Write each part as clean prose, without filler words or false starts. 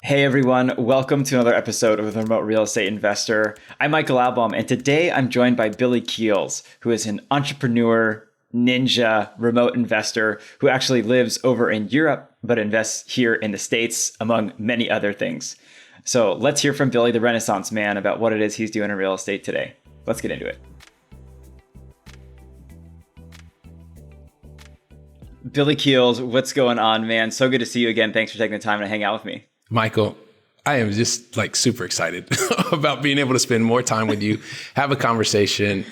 Hey everyone, welcome to another episode of The Remote Real Estate Investor. I'm Michael Albom, and today I'm joined by Billy Keels, who is an entrepreneur, ninja, remote investor who actually lives over in Europe, but invests here in the States, among many other things. So let's hear from Billy, the Renaissance man, about what it is he's doing in real estate today. Let's get into it. Billy Keels, what's going on, man? So good to see you again. Thanks for taking the time to hang out with me. Michael, I am just super excited about being able to spend more time with you, have a conversation.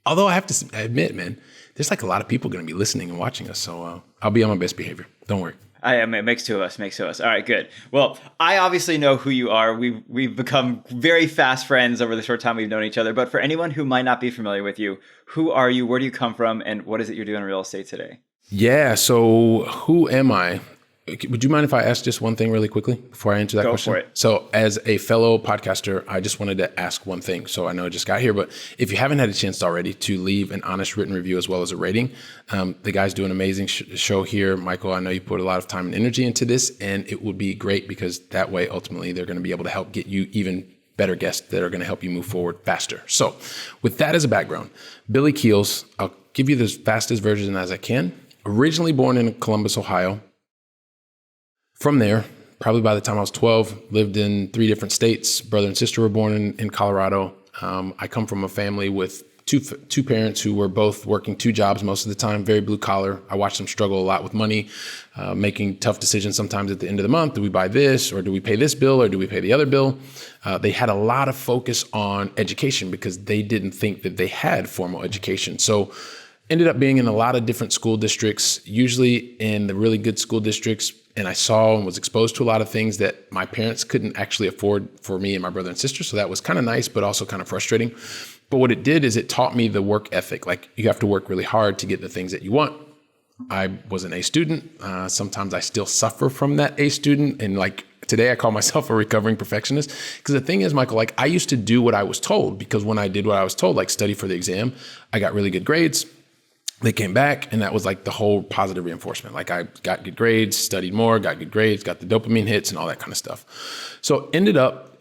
Although I have to admit, man, there's a lot of people going to be listening and watching us. So I'll be on my best behavior. Don't worry. It makes two of us. All right, good. Well, I obviously know who you are. We've become very fast friends over the short time we've known each other. But for anyone who might not be familiar with you, who are you? Where do you come from? And what is it you're doing in real estate today? Yeah. So who am I? Would you mind if I ask just one thing really quickly before I answer that question? Go for it. So as a fellow podcaster, I just wanted to ask one thing. So I know I just got here, but if you haven't had a chance already to leave an honest written review as well as a rating, the guys do an amazing show here. Michael, I know you put a lot of time and energy into this, and it would be great because that way, ultimately, they're going to be able to help get you even better guests that are going to help you move forward faster. So with that as a background, Billy Keels, I'll give you the fastest version as I can. Originally born in Columbus, Ohio. From there, probably by the time I was 12, lived in 3 different states. Brother and sister were born in Colorado. I come from a family with two parents who were both working 2 jobs most of the time, very blue collar. I watched them struggle a lot with money, making tough decisions sometimes at the end of the month. Do we buy this, or do we pay this bill, or do we pay the other bill? They had a lot of focus on education because they didn't think that they had formal education. So ended up being in a lot of different school districts, usually in the really good school districts. And I saw and was exposed to a lot of things that my parents couldn't actually afford for me and my brother and sister. So that was kind of nice, but also kind of frustrating. But what it did is it taught me the work ethic. You have to work really hard to get the things that you want. I was an A student. Sometimes I still suffer from that A student. And today I call myself a recovering perfectionist. Because the thing is, Michael, I used to do what I was told, because when I did what I was told, study for the exam, I got really good grades. They came back, and that was the whole positive reinforcement. I got good grades, studied more, got good grades, got the dopamine hits and all that kind of stuff. So ended up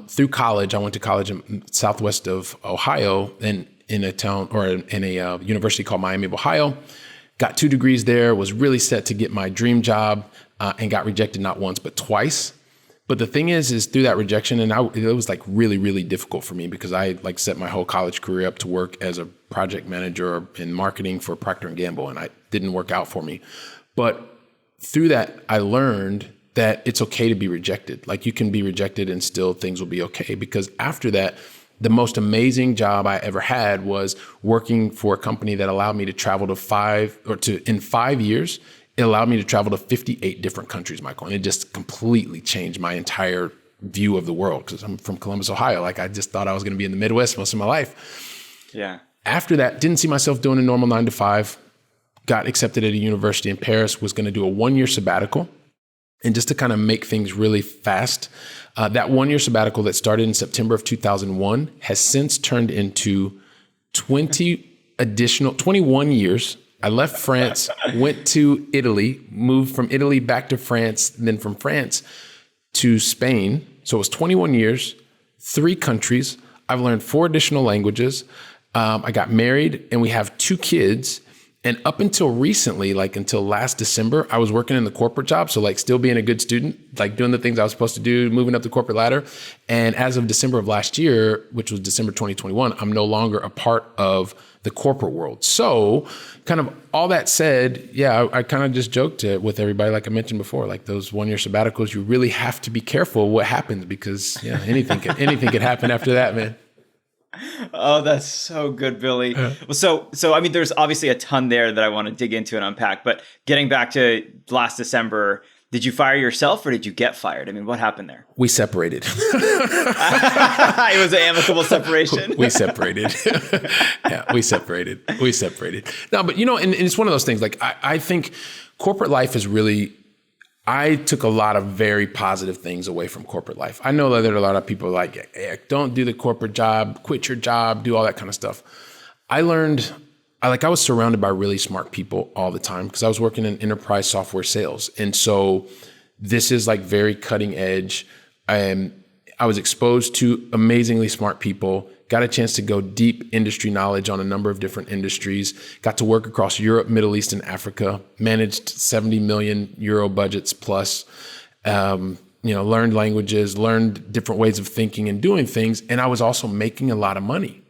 through college, I went to college in southwest of Ohio in a town or in a university called Miami of Ohio. Got 2 degrees there, was really set to get my dream job and got rejected not once, but twice. But the thing is through that rejection, and it was really, really difficult for me because I set my whole college career up to work as a project manager in marketing for Procter & Gamble, and it didn't work out for me. But through that, I learned that it's okay to be rejected. You can be rejected and still things will be okay. Because after that, the most amazing job I ever had was working for a company that allowed me to travel in 5 years. It allowed me to travel to 58 different countries, Michael. And it just completely changed my entire view of the world because I'm from Columbus, Ohio. I just thought I was going to be in the Midwest most of my life. Yeah. After that, didn't see myself doing a normal 9 to 5, got accepted at a university in Paris, was going to do a 1-year sabbatical. And just to kind of make things really fast, that 1-year sabbatical that started in September of 2001 has since turned into 21 years. I left France, went to Italy, moved from Italy back to France, then from France to Spain. So it was 21 years, 3 countries. I've learned 4 additional languages. I got married and we have 2 kids. And up until recently, until last December, I was working in the corporate job. So still being a good student, doing the things I was supposed to do, moving up the corporate ladder. And as of December of last year, which was December 2021, I'm no longer a part of the corporate world. So kind of all that said, yeah, I kind of just joked with everybody, like I mentioned before, those 1-year sabbaticals, you really have to be careful what happens because anything could happen after that, man. Oh, that's so good, Billy. So I mean, there's obviously a ton there that I want to dig into and unpack, but getting back to last December, did you fire yourself or did you get fired? I mean, what happened there? We separated. It was an amicable separation. We separated. Yeah, we separated. No, but and it's one of those things, I think corporate life is really, I took a lot of very positive things away from corporate life. I know that there are a lot of people hey, don't do the corporate job, quit your job, do all that kind of stuff. I learned, I was surrounded by really smart people all the time because I was working in enterprise software sales. And so This is like very cutting edge. I was exposed to amazingly smart people, got a chance to go deep industry knowledge on a number of different industries, got to work across Europe, Middle East, and Africa, managed 70 million euro budgets plus, learned languages, learned different ways of thinking and doing things. And I was also making a lot of money.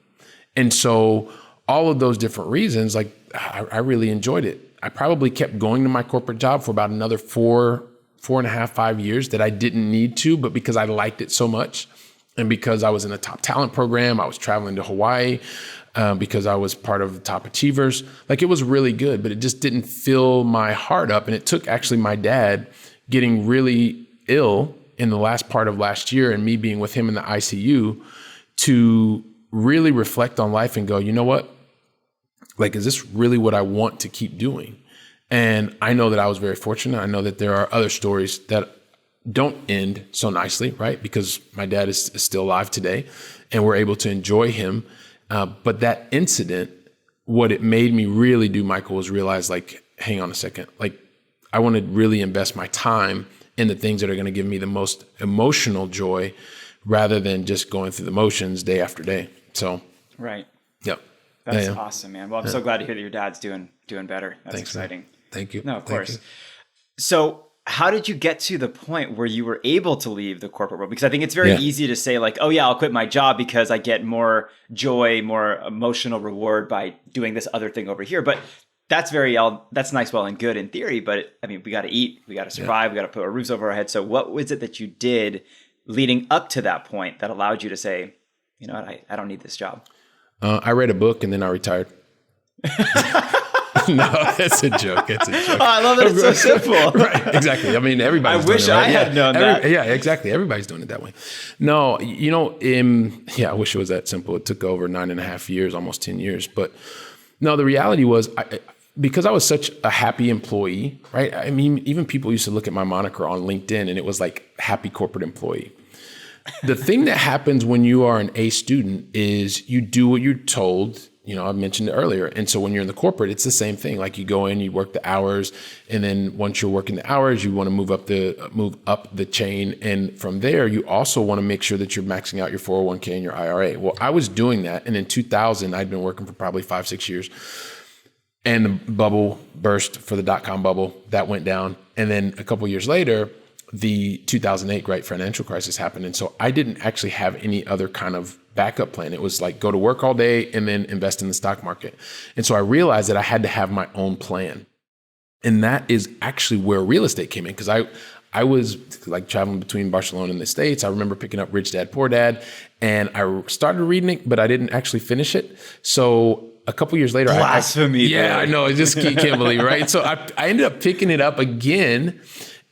And so all of those different reasons, like I really enjoyed it. I probably kept going to my corporate job for about another 4.5, 5 years that I didn't need to, but because I liked it so much and because I was in a top talent program, I was traveling to Hawaii because I was part of the top achievers. Like it was really good, but it just didn't fill my heart up. And it took actually my dad getting really ill in the last part of last year and me being with him in the ICU to really reflect on life and go, you know what? Like, is this really what I want to keep doing? And I know that I was very fortunate. I know that there are other stories that don't end so nicely, right? Because my dad is still alive today and we're able to enjoy him. But that incident, what it made me really do, Michael, was realize like, hang on a second. Like, I want to really invest my time in the things that are going to give me the most emotional joy rather than just going through the motions day after day. So, right. Yep. That's awesome, man. Well, I'm so glad to hear that your dad's doing better. That's Thanks, exciting. Man. Thank you. No, of course. So how did you get to the point where you were able to leave the corporate world? Because I think it's very easy to say like, oh yeah, I'll quit my job because I get more joy, more emotional reward by doing this other thing over here. But that's nice, well and good in theory. But I mean, we got to eat, we got to survive, we got to put our roofs over our heads. So what was it that you did leading up to that point that allowed you to say, you know what, I don't need this job? I read a book and then I retired. No, that's a joke. It's a joke. Oh, I love that it's so simple. Right, exactly. I mean, everybody's doing it, right? I had known that. Yeah, exactly. Everybody's doing it that way. No, I wish it was that simple. It took over 9.5 years, almost 10 years. But no, the reality was because I was such a happy employee, right? I mean, even people used to look at my moniker on LinkedIn and it was like happy corporate employee. The thing that happens when you are an A student is you do what you're told. I mentioned it earlier. And so when you're in the corporate, it's the same thing. Like you go in, you work the hours, and then once you're working the hours, you want to move up the chain. And from there, you also want to make sure that you're maxing out your 401k and your IRA. Well, I was doing that. And in 2000, I'd been working for probably 5-6 years. And the bubble burst for the dot-com bubble. That went down. And then a couple of years later, the 2008 great financial crisis happened. And so I didn't actually have any other kind of backup plan. It was like go to work all day and then invest in the stock market. And so I realized that I had to have my own plan. And that is actually where real estate came in. Because I was like traveling between Barcelona and the States. I remember picking up Rich Dad, Poor Dad. And I started reading it, but I didn't actually finish it. So a couple years later, blasphemy. I know. I just can't believe it, right? So I ended up picking it up again.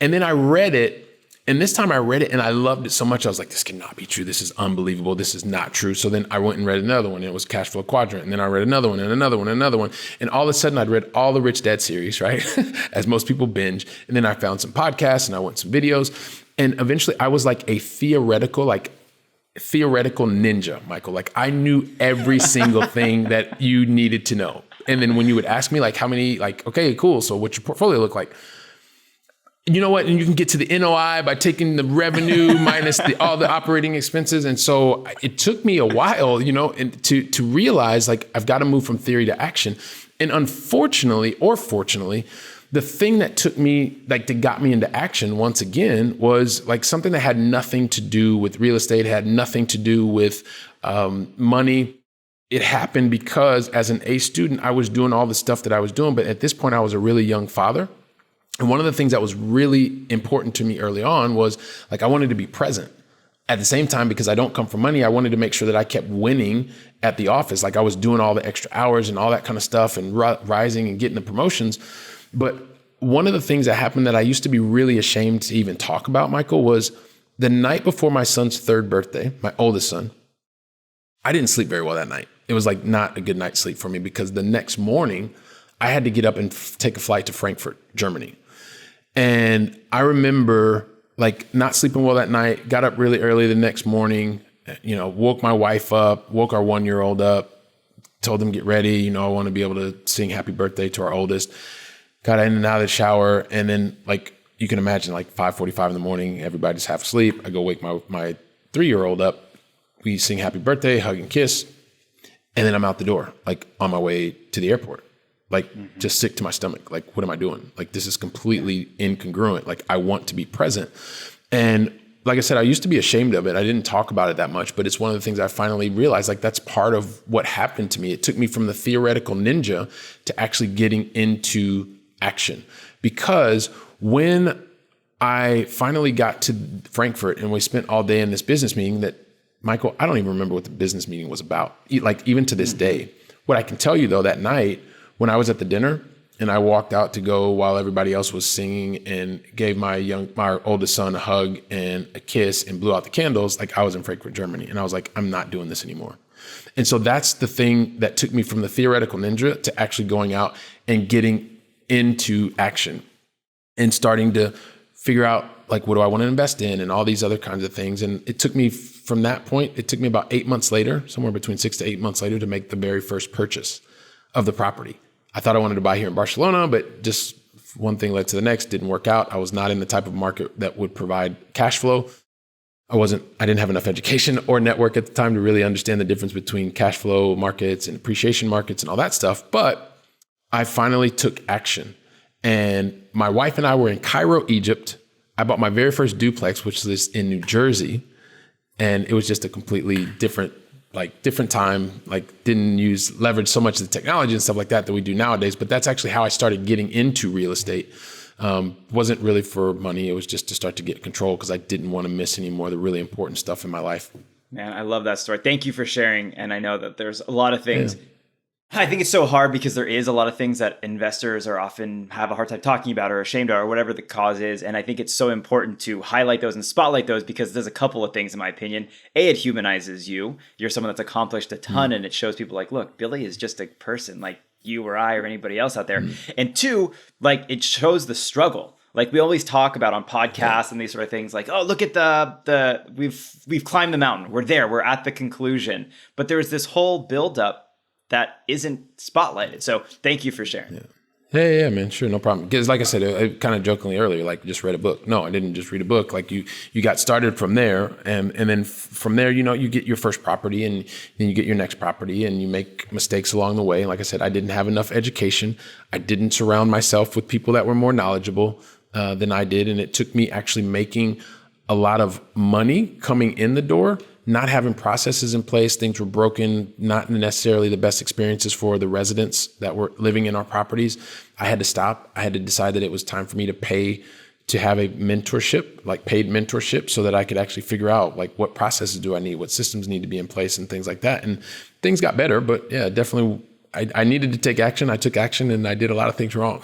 And then I read it, and this time I read it and I loved it so much. I was like, this cannot be true. This is unbelievable. This is not true. So then I went and read another one, and it was Cashflow Quadrant. And then I read another one and another one and another one. And all of a sudden I'd read all the Rich Dad series, right? As most people binge. And then I found some podcasts and I went some videos. And eventually I was like a theoretical ninja, Michael. Like I knew every single thing that you needed to know. And then when you would ask me like how many, like, okay, cool. So what's your portfolio look like? You know what? And you can get to the NOI by taking the revenue minus all the operating expenses. And so it took me a while, to realize like I've got to move from theory to action. And unfortunately or fortunately, the thing that took me that got me into action once again was like something that had nothing to do with real estate, had nothing to do with money. It happened because as an A student, I was doing all the stuff that I was doing. But at this point, I was a really young father. And one of the things that was really important to me early on was like I wanted to be present. At the same time, because I don't come from money, I wanted to make sure that I kept winning at the office. Like I was doing all the extra hours and all that kind of stuff and rising and getting the promotions. But one of the things that happened that I used to be really ashamed to even talk about, Michael, was the night before my son's 3rd birthday, my oldest son, I didn't sleep very well that night. It was like not a good night's sleep for me because the next morning I had to get up and take a flight to Frankfurt, Germany. And I remember like not sleeping well that night, got up really early the next morning, woke my wife up, woke our 1-year-old up, told them get ready. I want to be able to sing happy birthday to our oldest. Got in and out of the shower. And then like you can imagine like 5:45 in the morning, everybody's half asleep. I go wake my 3-year-old up. We sing happy birthday, hug and kiss. And then I'm out the door, like on my way to the airport, like just sick to my stomach. Like, what am I doing? Like, this is completely incongruent. Like, I want to be present. And like I said, I used to be ashamed of it. I didn't talk about it that much, but it's one of the things I finally realized, like, that's part of what happened to me. It took me from the theoretical ninja to actually getting into action. Because when I finally got to Frankfurt and we spent all day in this business meeting that, Michael, I don't even remember what the business meeting was about, like even to this day. What I can tell you though, that night when I was at the dinner and I walked out to go while everybody else was singing and gave my oldest son a hug and a kiss and blew out the candles, like I was in Frankfurt, Germany. And I was like, I'm not doing this anymore. And so that's the thing that took me from the theoretical ninja to actually going out and getting into action and starting to figure out, like, what do I want to invest in and all these other kinds of things. And it took me from that point, it took me about 8 months later, somewhere between 6 to 8 months later, to make the very first purchase of the property. I thought I wanted to buy here in Barcelona, but just one thing led to the next, didn't work out. I was not in the type of market that would provide cash flow. I didn't have enough education or network at the time to really understand the difference between cash flow markets and appreciation markets and all that stuff. But I finally took action. And my wife and I were in Cairo, Egypt. I bought my very first duplex, which was in New Jersey. And it was just a completely different time, like didn't leverage so much of the technology and stuff like that we do nowadays. But that's actually how I started getting into real estate. Wasn't really for money. It was just to start to get control because I didn't want to miss any more of the really important stuff in my life. Man, I love that story. Thank you for sharing. And I know that there's a lot of things. Yeah. I think it's so hard because there is a lot of things that investors are often have a hard time talking about or ashamed of or whatever the cause is. And I think it's so important to highlight those and spotlight those because there's a couple of things, in my opinion. A, it humanizes you. You're someone that's accomplished a ton and it shows people like, look, Billy is just a person like you or I or anybody else out there. And two, like it shows the struggle. Like we always talk about on podcasts and these sort of things like, oh, look at we've climbed the mountain. We're there. We're at the conclusion. But there's this whole buildup that isn't spotlighted. So thank you for sharing. Yeah, man. Sure. No problem. Because like I said, I kind of jokingly earlier, like just read a book. No, I didn't just read a book. Like you got started from there. And then from there, you get your first property and then you get your next property and you make mistakes along the way. And like I said, I didn't have enough education. I didn't surround myself with people that were more knowledgeable than I did. And it took me actually making a lot of money coming in the door, not having processes in place. Things were broken, not necessarily the best experiences for the residents that were living in our properties. I had to stop. I had to decide that it was time for me to pay to have a mentorship, like paid mentorship, so that I could actually figure out like what processes do I need, what systems need to be in place and things like that. And things got better, but yeah, definitely I needed to take action. I took action and I did a lot of things wrong.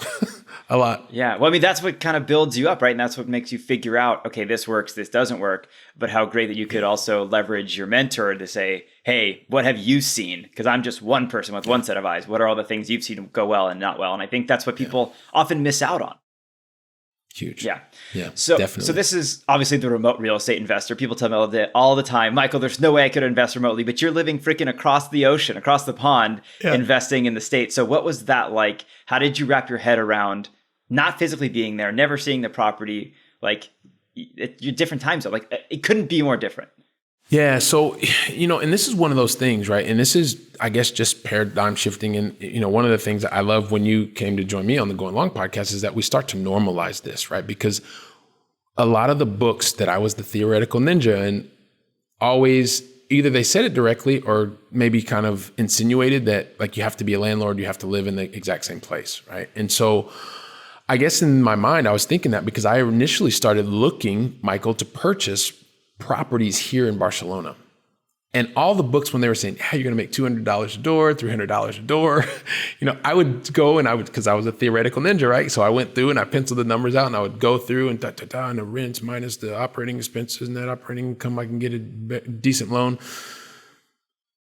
A lot. Yeah. Well, I mean, that's what kind of builds you up, right? And that's what makes you figure out, okay, this works, this doesn't work. But how great that you could also leverage your mentor to say, hey, what have you seen? Because I'm just one person with one set of eyes. What are all the things you've seen go well and not well? And I think that's what people often miss out on. Huge. Yeah. So definitely. So this is obviously the remote real estate investor. People tell me all the time, Michael, there's no way I could invest remotely, but you're living freaking across the ocean, across the pond, investing in the States. So what was that like? How did you wrap your head around not physically being there, never seeing the property, like your different time zone? Like it couldn't be more different. Yeah. So, and this is one of those things, right? And this is, I guess, just paradigm shifting. And, one of the things that I love when you came to join me on the Going Long podcast is that we start to normalize this, right? Because a lot of the books that I was the theoretical ninja and always either they said it directly or maybe kind of insinuated that like you have to be a landlord, you have to live in the exact same place, right? And so I guess in my mind, I was thinking that because I initially started looking, Michael, to purchase properties here in Barcelona. And all the books, when they were saying, hey, you're going to make $200 a door, $300 a door, I would go and because I was a theoretical ninja, right? So I went through and I penciled the numbers out and I would go through and and the rents minus the operating expenses and net operating income, I can get a decent loan.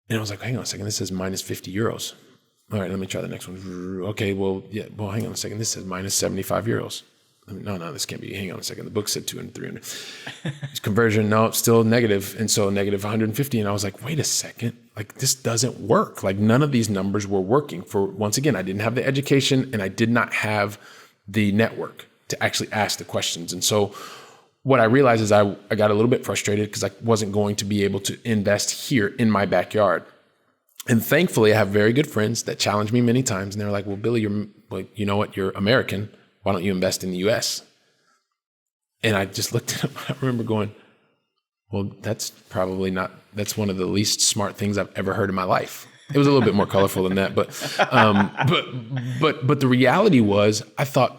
And I was like, hang on a second, this says minus 50 euros. All right, let me try the next one. Okay, well, hang on a second. This says minus 75 euros. No, this can't be. Hang on a second. The book said 200, 300. Conversion, no, it's still negative. And so negative 150. And I was like, wait a second. Like, this doesn't work. Like, none of these numbers were working. Once again, I didn't have the education and I did not have the network. to actually ask the questions. And so what I realized is I got a little bit frustrated because I wasn't going to be able to invest here in my backyard. And thankfully, I have very good friends that challenge me many times. And they're like, well, Billy, you know what? You're American. Why don't you invest in the US? And I just looked at them. I remember going, well, that's one of the least smart things I've ever heard in my life. It was a little bit more colorful than that. But the reality was, I thought,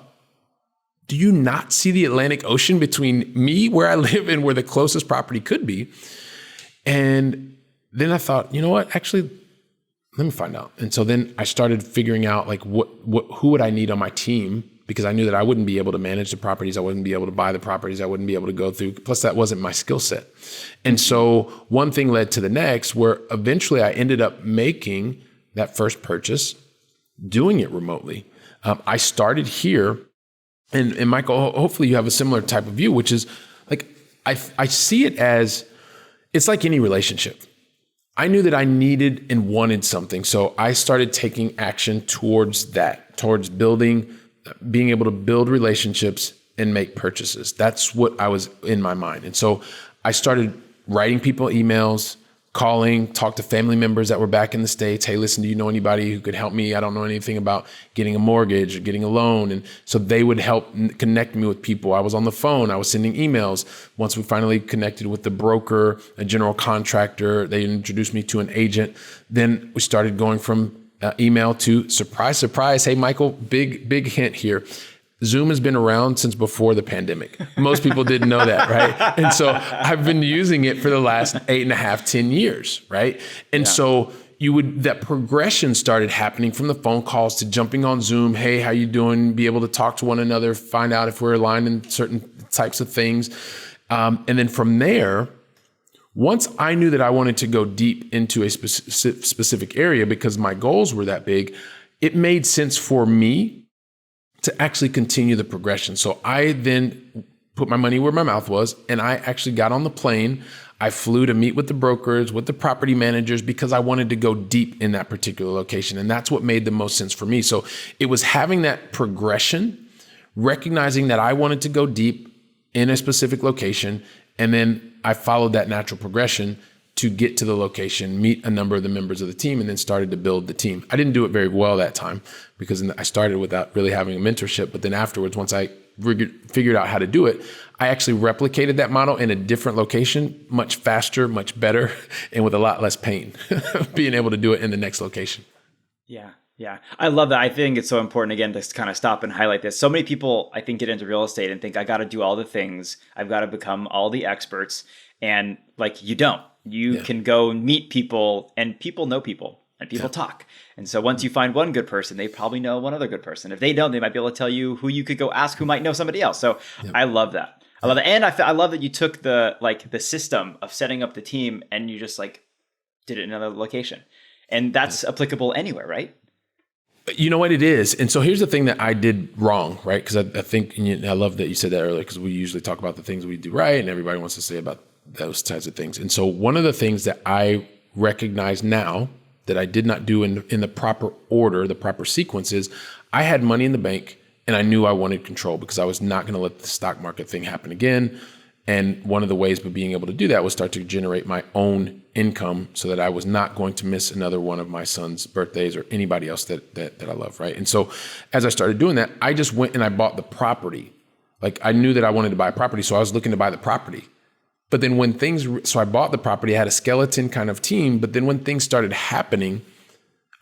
do you not see the Atlantic Ocean between me, where I live, and where the closest property could be? And then I thought, you know what? Actually, let me find out. And so then I started figuring out like who would I need on my team, because I knew that I wouldn't be able to manage the properties. I wouldn't be able to buy the properties. I wouldn't be able to go through. Plus, that wasn't my skill set. And so one thing led to the next, where eventually I ended up making that first purchase, doing it remotely. I started here. And Michael, hopefully you have a similar type of view, which is like, I see it as, it's like any relationship. I knew that I needed and wanted something. So I started taking action towards that, towards being able to build relationships and make purchases. That's what I was in my mind. And so I started writing people emails, calling, talk to family members that were back in the States. Hey, listen, do you know anybody who could help me? I don't know anything about getting a mortgage or getting a loan. And so they would help connect me with people. I was on the phone. I was sending emails. Once we finally connected with the broker, a general contractor, they introduced me to an agent. Then we started going from email to surprise, surprise. Hey, Michael, big hint here. Zoom has been around since before the pandemic. Most people didn't know that, right? And so I've been using it for the last 8.5, 10 years, right? And so that progression started happening from the phone calls to jumping on Zoom. Hey, how you doing? Be able to talk to one another, find out if we're aligned in certain types of things. And then from there, once I knew that I wanted to go deep into a specific area because my goals were that big, it made sense for me to actually continue the progression. So I then put my money where my mouth was, and I actually got on the plane. I flew to meet with the brokers, with the property managers, because I wanted to go deep in that particular location. And that's what made the most sense for me. So it was having that progression, recognizing that I wanted to go deep in a specific location, and then I followed that natural progression to get to the location, meet a number of the members of the team, and then started to build the team. I didn't do it very well that time because I started without really having a mentorship. But then afterwards, once I figured out how to do it, I actually replicated that model in a different location, much faster, much better, and with a lot less pain, being able to do it in the next location. Yeah. Yeah. I love that. I think it's so important, again, to kind of stop and highlight this. So many people, I think, get into real estate and think, I got to do all the things. I've got to become all the experts. And like, you don't. You can go meet people, and people know people, and people talk. And so once you find one good person, they probably know one other good person. If they don't, they might be able to tell you who you could go ask who might know somebody else. So I love that. I love that. And I love that you took the system of setting up the team and you just like did it in another location. And that's applicable anywhere, right? You know what it is. And so here's the thing that I did wrong, right? Because I think, and I love that you said that earlier, because we usually talk about the things we do right, and everybody wants to say about those types of things. And so one of the things that I recognize now that I did not do in the proper order, the proper sequence, is I had money in the bank and I knew I wanted control because I was not going to let the stock market thing happen again. And one of the ways of being able to do that was start to generate my own income so that I was not going to miss another one of my son's birthdays or anybody else that I love, right? And so as I started doing that, I just went and I bought the property. Like I knew that I wanted to buy a property, so I was looking to buy the property. But then so I bought the property, I had a skeleton kind of team, but then when things started happening,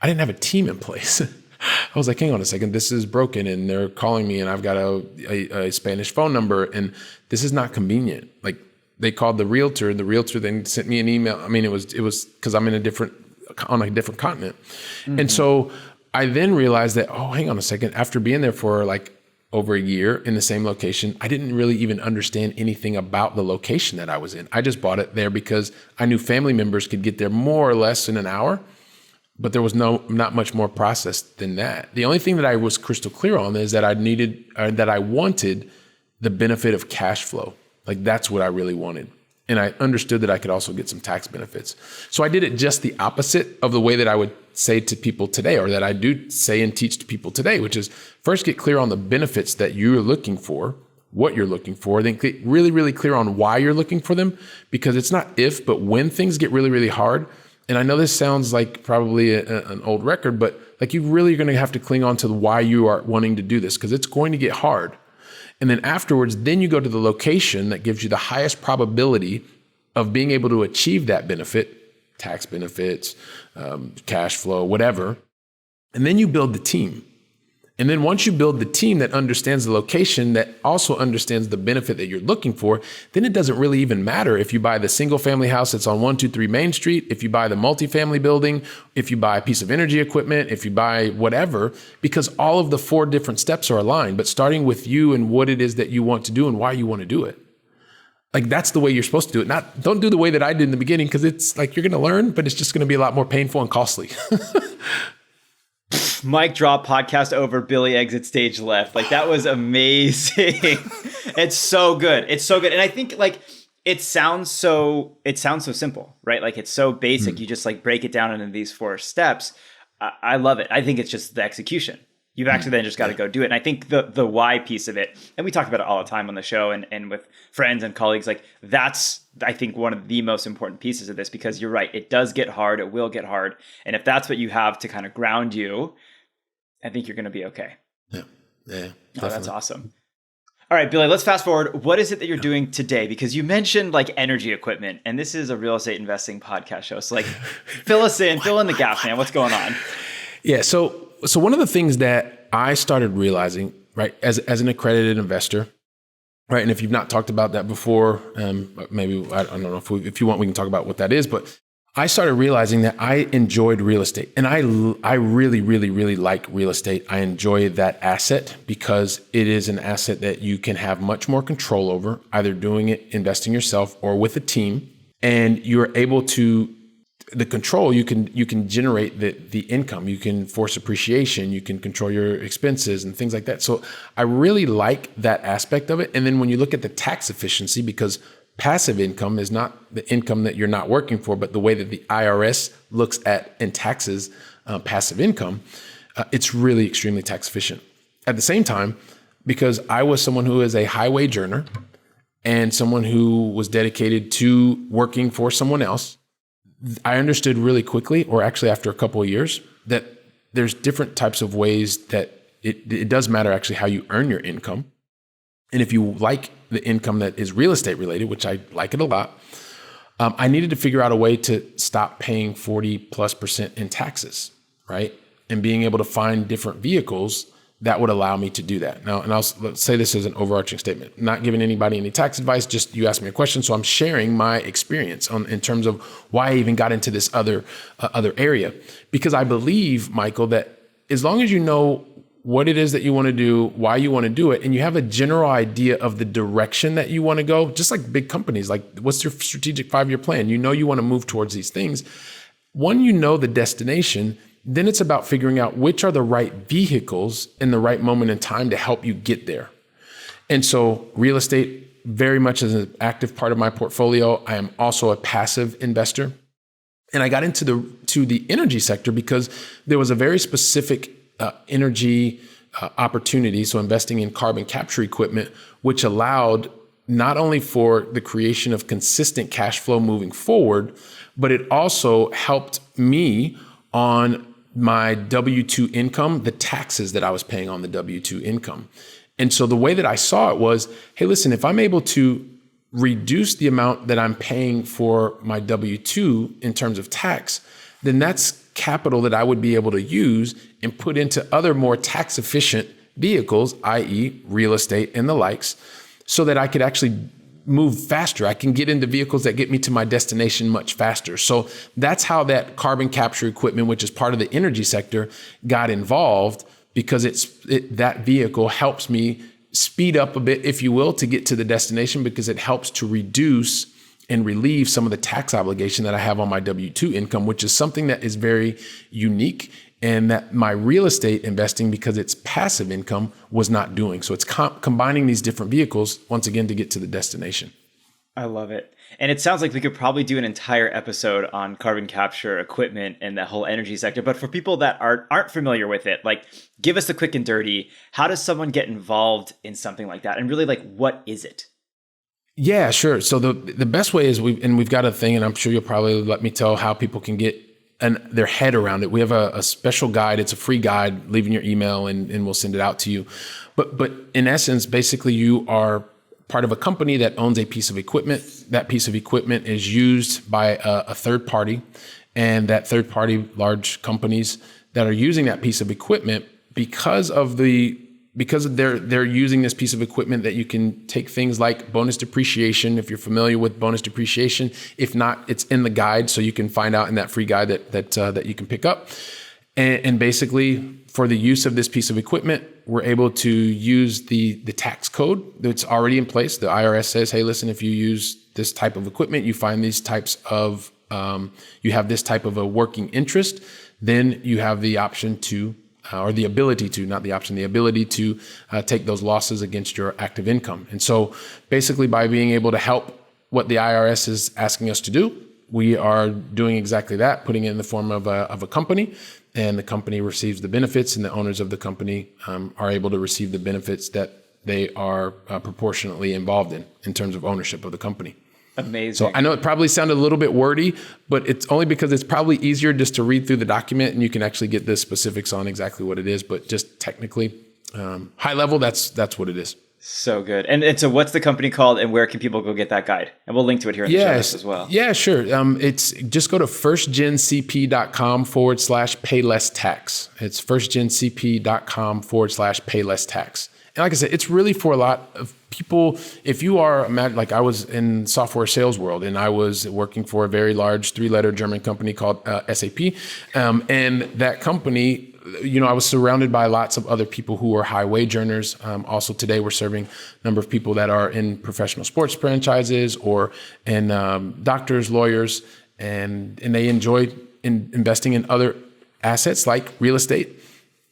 I didn't have a team in place. I was like, hang on a second, this is broken and they're calling me and I've got a Spanish phone number and this is not convenient. Like they called the realtor and the realtor then sent me an email. I mean, it was because I'm on a different continent. Mm-hmm. And so I then realized that, oh, hang on a second, after being there for like over a year in the same location, I didn't really even understand anything about the location that I was in. I just bought it there because I knew family members could get there more or less in an hour, but there was not much more process than that. The only thing that I was crystal clear on is that I wanted the benefit of cash flow. Like that's what I really wanted. And I understood that I could also get some tax benefits. So I did it just the opposite of the way that I would say to people today, or that I do say and teach to people today, which is first get clear on the benefits that you're looking for, what you're looking for, then get really, really clear on why you're looking for them, because it's not if, but when things get really, really hard. And I know this sounds like probably an old record, but like you really are going to have to cling on to why you are wanting to do this, because it's going to get hard. And then afterwards, then you go to the location that gives you the highest probability of being able to achieve that benefit, tax benefits, cash flow, whatever. And then you build the team. And then once you build the team that understands the location, that also understands the benefit that you're looking for, then it doesn't really even matter if you buy the single family house that's on 123 Main Street, if you buy the multifamily building, if you buy a piece of energy equipment, if you buy whatever, because all of the 4 different steps are aligned, but starting with you and what it is that you want to do and why you want to do it. Like that's the way you're supposed to do it. Don't do the way that I did in the beginning, because it's like you're going to learn, but it's just going to be a lot more painful and costly. Mic drop, podcast over, Billy exit stage left. Like that was amazing. It's so good. It's so good. And I think like it sounds so simple, right? Like it's so basic. You just like break it down into these 4 steps. I love it. I think it's just the execution. You've actually then just got to go do it. And I think the why piece of it, and we talk about it all the time on the show and with friends and colleagues, like that's, I think, one of the most important pieces of this, because you're right. It does get hard. It will get hard. And if that's what you have to kind of ground you, I think you're going to be okay. Yeah. Oh, that's awesome. All right, Billy, let's fast forward. What is it that you're doing today? Because you mentioned like energy equipment, and this is a real estate investing podcast show. So like fill in the gaps, man. What's going on? Yeah. So one of the things that I started realizing, right, as an accredited investor, right, and if you've not talked about that before, maybe, I don't know if you want, we can talk about what that is, but I started realizing that I enjoyed real estate, and I really, really, really like real estate. I enjoy that asset because it is an asset that you can have much more control over, either doing it, investing yourself, or with a team, and you're able to the control, you can generate the income, you can force appreciation, you can control your expenses and things like that. So I really like that aspect of it. And then when you look at the tax efficiency, because passive income is not the income that you're not working for, but the way that the IRS looks at and taxes passive income, it's really extremely tax efficient. At the same time, because I was someone who is a high wage earner and someone who was dedicated to working for someone else, I understood really quickly, or actually after a couple of years, that there's different types of ways that it does matter actually how you earn your income. And if you like the income that is real estate related, which I like it a lot, I needed to figure out a way to stop paying 40+% in taxes, right? And being able to find different vehicles that would allow me to do that. Now, and let's say this is an overarching statement, I'm not giving anybody any tax advice, just you asked me a question. So I'm sharing my experience in terms of why I even got into this other area. Because I believe, Michael, that as long as you know what it is that you want to do, why you want to do it, and you have a general idea of the direction that you want to go, just like big companies, like what's your strategic 5-year plan? You know you want to move towards these things. When you know the destination, then it's about figuring out which are the right vehicles in the right moment in time to help you get there. And so real estate very much is an active part of my portfolio. I am also a passive investor. And I got into the energy sector because there was a very specific energy opportunity. So investing in carbon capture equipment, which allowed not only for the creation of consistent cash flow moving forward, but it also helped me on my W-2 income, the taxes that I was paying on the W-2 income. And so the way that I saw it was, hey, listen, if I'm able to reduce the amount that I'm paying for my W-2 in terms of tax, then that's capital that I would be able to use and put into other more tax efficient vehicles, i.e. real estate and the likes, so that I could actually move faster. I can get into vehicles that get me to my destination much faster. So that's how that carbon capture equipment, which is part of the energy sector, got involved, because that vehicle helps me speed up a bit, if you will, to get to the destination, because it helps to reduce and relieve some of the tax obligation that I have on my W-2 income, which is something that is very unique and that my real estate investing, because it's passive income, was not doing. So it's combining these different vehicles, once again, to get to the destination. I love it. And it sounds like we could probably do an entire episode on carbon capture equipment and the whole energy sector. But for people that aren't familiar with it, like give us the quick and dirty. How does someone get involved in something like that? And really, like, what is it? Yeah, sure. So the best way is we've got a thing, and I'm sure you'll probably let me tell how people can get their head around it. We have a special guide. It's a free guide. Leave in your email and we'll send it out to you. But in essence, basically you are part of a company that owns a piece of equipment. That piece of equipment is used by a third party, and that third party, large companies that are using that piece of equipment because they're using this piece of equipment, that you can take things like bonus depreciation. If you're familiar with bonus depreciation, if not, it's in the guide, so you can find out in that free guide that you can pick up. And basically, for the use of this piece of equipment, we're able to use the tax code that's already in place. The IRS says, hey, listen, if you use this type of equipment, you find these types of, you have this type of a working interest, then you have the option to, or the ability to, not the option, the ability to take those losses against your active income. And so basically, by being able to help what the IRS is asking us to do, we are doing exactly that, putting it in the form of a company, and the company receives the benefits, and the owners of the company are able to receive the benefits that they are proportionately involved in terms of ownership of the company. Amazing. So I know it probably sounded a little bit wordy, but it's only because it's probably easier just to read through the document and you can actually get the specifics on exactly what it is. But just technically, high level, that's what it is. So good. And so what's the company called, and where can people go get that guide? And we'll link to it here in the show notes as well. Yeah, sure. It's just go to firstgencp.com/paylesstax. It's firstgencp.com/paylesstax. And like I said, it's really for a lot of people. If you are, like I was in software sales world, and I was working for a very large 3-letter German company called SAP. And that company, I was surrounded by lots of other people who are high wage earners. Also today, we're serving a number of people that are in professional sports franchises or in doctors, lawyers, and they enjoy investing in other assets like real estate.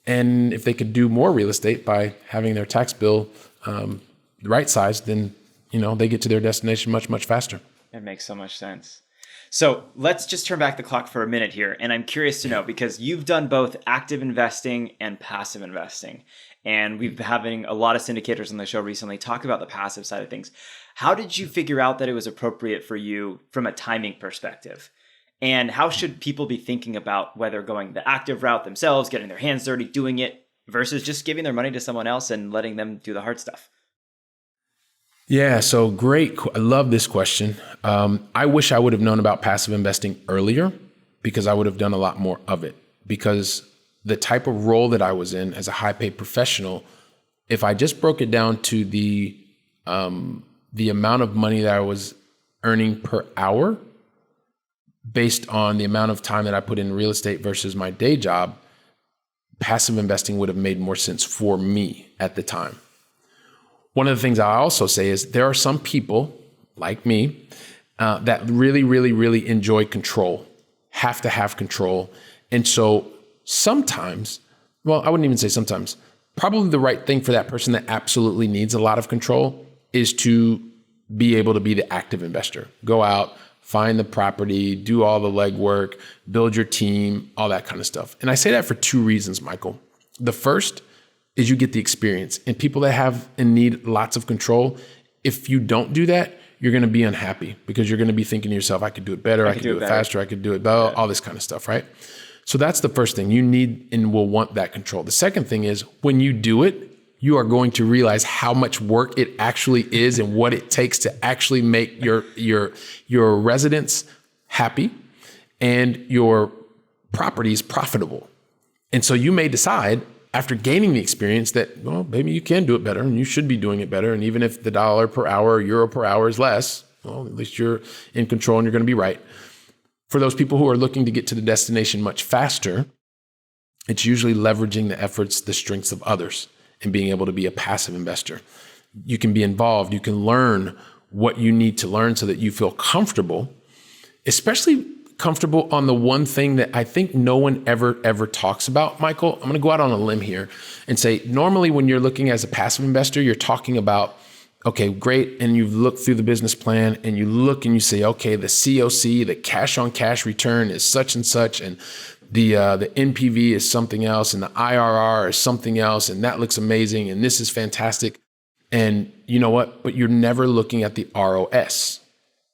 And if they could do more real estate by having their tax bill the right size, then they get to their destination much, much faster. It makes so much sense. So let's just turn back the clock for a minute here. And I'm curious to know, because you've done both active investing and passive investing. And we've been having a lot of syndicators on the show recently talk about the passive side of things. How did you figure out that it was appropriate for you from a timing perspective? And how should people be thinking about whether going the active route themselves, getting their hands dirty, doing it, versus just giving their money to someone else and letting them do the hard stuff? Yeah, so great. I love this question. I wish I would have known about passive investing earlier, because I would have done a lot more of it. Because the type of role that I was in as a high paid professional, if I just broke it down to the amount of money that I was earning per hour based on the amount of time that I put in real estate versus my day job, passive investing would have made more sense for me at the time. One of the things I also say is there are some people like me that really, really, really enjoy control, have to have control. And so sometimes, well, I wouldn't even say sometimes, probably the right thing for that person that absolutely needs a lot of control is to be able to be the active investor. Go out, find the property, do all the legwork, build your team, all that kind of stuff. And I say that for two reasons, Michael. The first is you get the experience. And people that have and need lots of control, if you don't do that, you're going to be unhappy, because you're going to be thinking to yourself, I could do it better, I could do it faster, I could do it better, all this kind of stuff, right? So that's the first thing. You need and will want that control. The second thing is when you do it, you are going to realize how much work it actually is and what it takes to actually make your residents happy and your properties profitable. And so you may decide after gaining the experience that, well, maybe you can do it better and you should be doing it better. And even if the dollar per hour or euro per hour is less, well, at least you're in control and you're going to be right. For those people who are looking to get to the destination much faster, it's usually leveraging the efforts, the strengths of others, and being able to be a passive investor. You can be involved. You can learn what you need to learn so that you feel comfortable, especially comfortable on the one thing that I think no one ever talks about, Michael. I'm going to go out on a limb here and say, normally when you're looking as a passive investor, you're talking about, Okay, great. And you've looked through the business plan and you look and you say, okay, the COC, the cash on cash return is such and such. And the NPV is something else. And the IRR is something else. And that looks amazing. And this is fantastic. And you know what? But you're never looking at the ROS,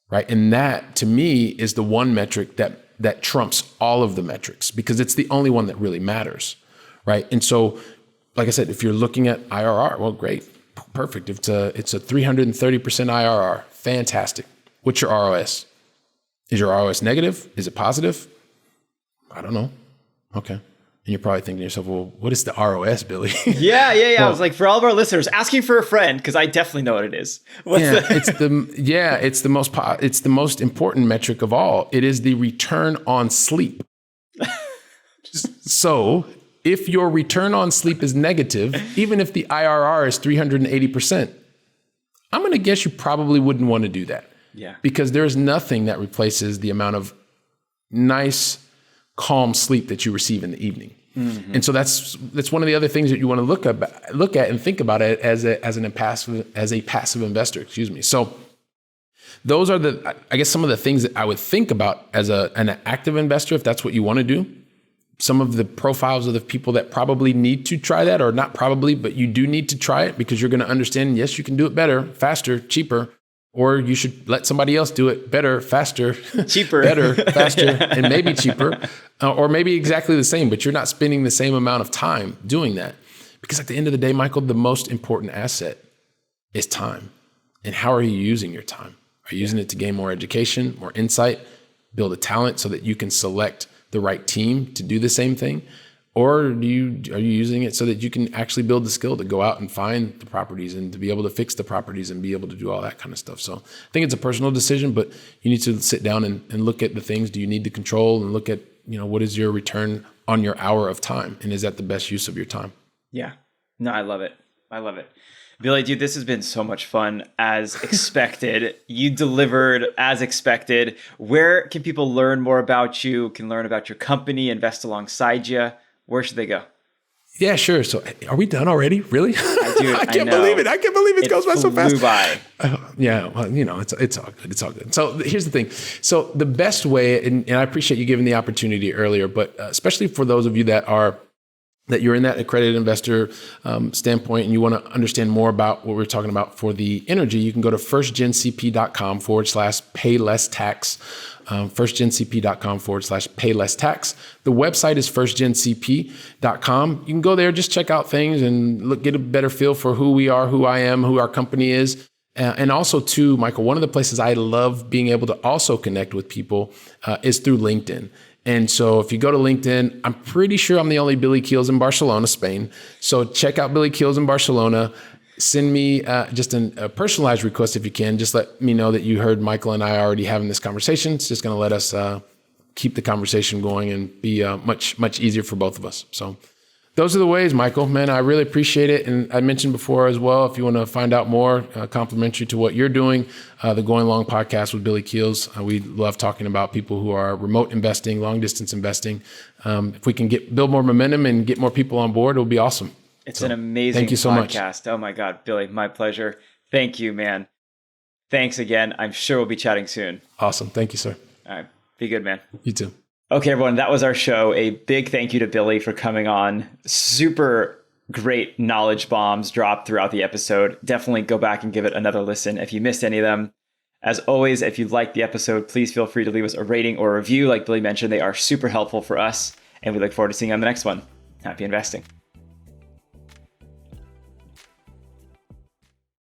right? And that to me is the one metric that trumps all of the metrics because it's the only one that really matters, right? And so, like I said, if you're looking at IRR, well, great. Perfect. If it's a 330% IRR, fantastic. What's your ROS? Is your ROS negative? Is it positive? I don't know. Okay. And you're probably thinking to yourself, well, what is the ROS, Billy? Yeah. Well, I was like, for all of our listeners, asking for a friend, because I definitely know what it is. It's the most important metric of all. It is the return on sleep. So if your return on sleep is negative, even if the IRR is 380%, I'm going to guess you probably wouldn't want to do that. Yeah. Because there's nothing that replaces the amount of nice, calm sleep that you receive in the evening. Mm-hmm. And so that's one of the other things that you want to look at and think about it as a passive investor, excuse me. So those are some of the things that I would think about as an active investor, if that's what you want to do. Some of the profiles of the people that probably need to try that, or not probably, but you do need to try it because you're going to understand, yes, you can do it better, faster, cheaper, or you should let somebody else do it better, faster, cheaper, better, faster, and maybe cheaper, or maybe exactly the same, but you're not spending the same amount of time doing that. Because at the end of the day, Michael, the most important asset is time. And how are you using your time? Are you using it to gain more education, more insight, build a talent so that you can select the right team to do the same thing? Or are you using it so that you can actually build the skill to go out and find the properties and to be able to fix the properties and be able to do all that kind of stuff? So I think it's a personal decision, but you need to sit down and look at the things. Do you need the control? And look at, what is your return on your hour of time? And is that the best use of your time? Yeah. No, I love it. Billy, dude, this has been so much fun as expected. You delivered as expected. Where can people learn more about you, can learn about your company, invest alongside you? Where should they go? Yeah, sure. So are we done already? Really? I can't believe it. I can't believe it goes by so fast. Flew by. Yeah, well, it's all good. It's all good. So here's the thing. So the best way, and I appreciate you giving the opportunity earlier, but especially for those of you that you're in that accredited investor standpoint and you want to understand more about what we're talking about for the energy, you can go to firstgencp.com/pay-less-tax. firstgencp.com/pay-less-tax. The website is firstgencp.com. You can go there, just check out things and get a better feel for who we are, who I am, who our company is. And also too, Michael, one of the places I love being able to also connect with people is through LinkedIn. And so if you go to LinkedIn, I'm pretty sure I'm the only Billy Keels in Barcelona, Spain. So check out Billy Keels in Barcelona. Send me just a personalized request if you can. Just let me know that you heard Michael and I already having this conversation. It's just going to let us keep the conversation going and be much, much easier for both of us. So those are the ways, Michael. Man, I really appreciate it. And I mentioned before as well, if you want to find out more, complimentary to what you're doing, the Going Long podcast with Billy Keels. We love talking about people who are remote investing, long distance investing. If we can build more momentum and get more people on board, it'll be awesome. It's an amazing thank you so podcast. Much. Oh my God, Billy, my pleasure. Thank you, man. Thanks again. I'm sure we'll be chatting soon. Awesome. Thank you, sir. All right. Be good, man. You too. Okay, everyone, that was our show. A big thank you to Billy for coming on. Super great knowledge bombs dropped throughout the episode. Definitely go back and give it another listen if you missed any of them. As always, if you liked the episode, please feel free to leave us a rating or a review. Like Billy mentioned, they are super helpful for us. And we look forward to seeing you on the next one. Happy investing.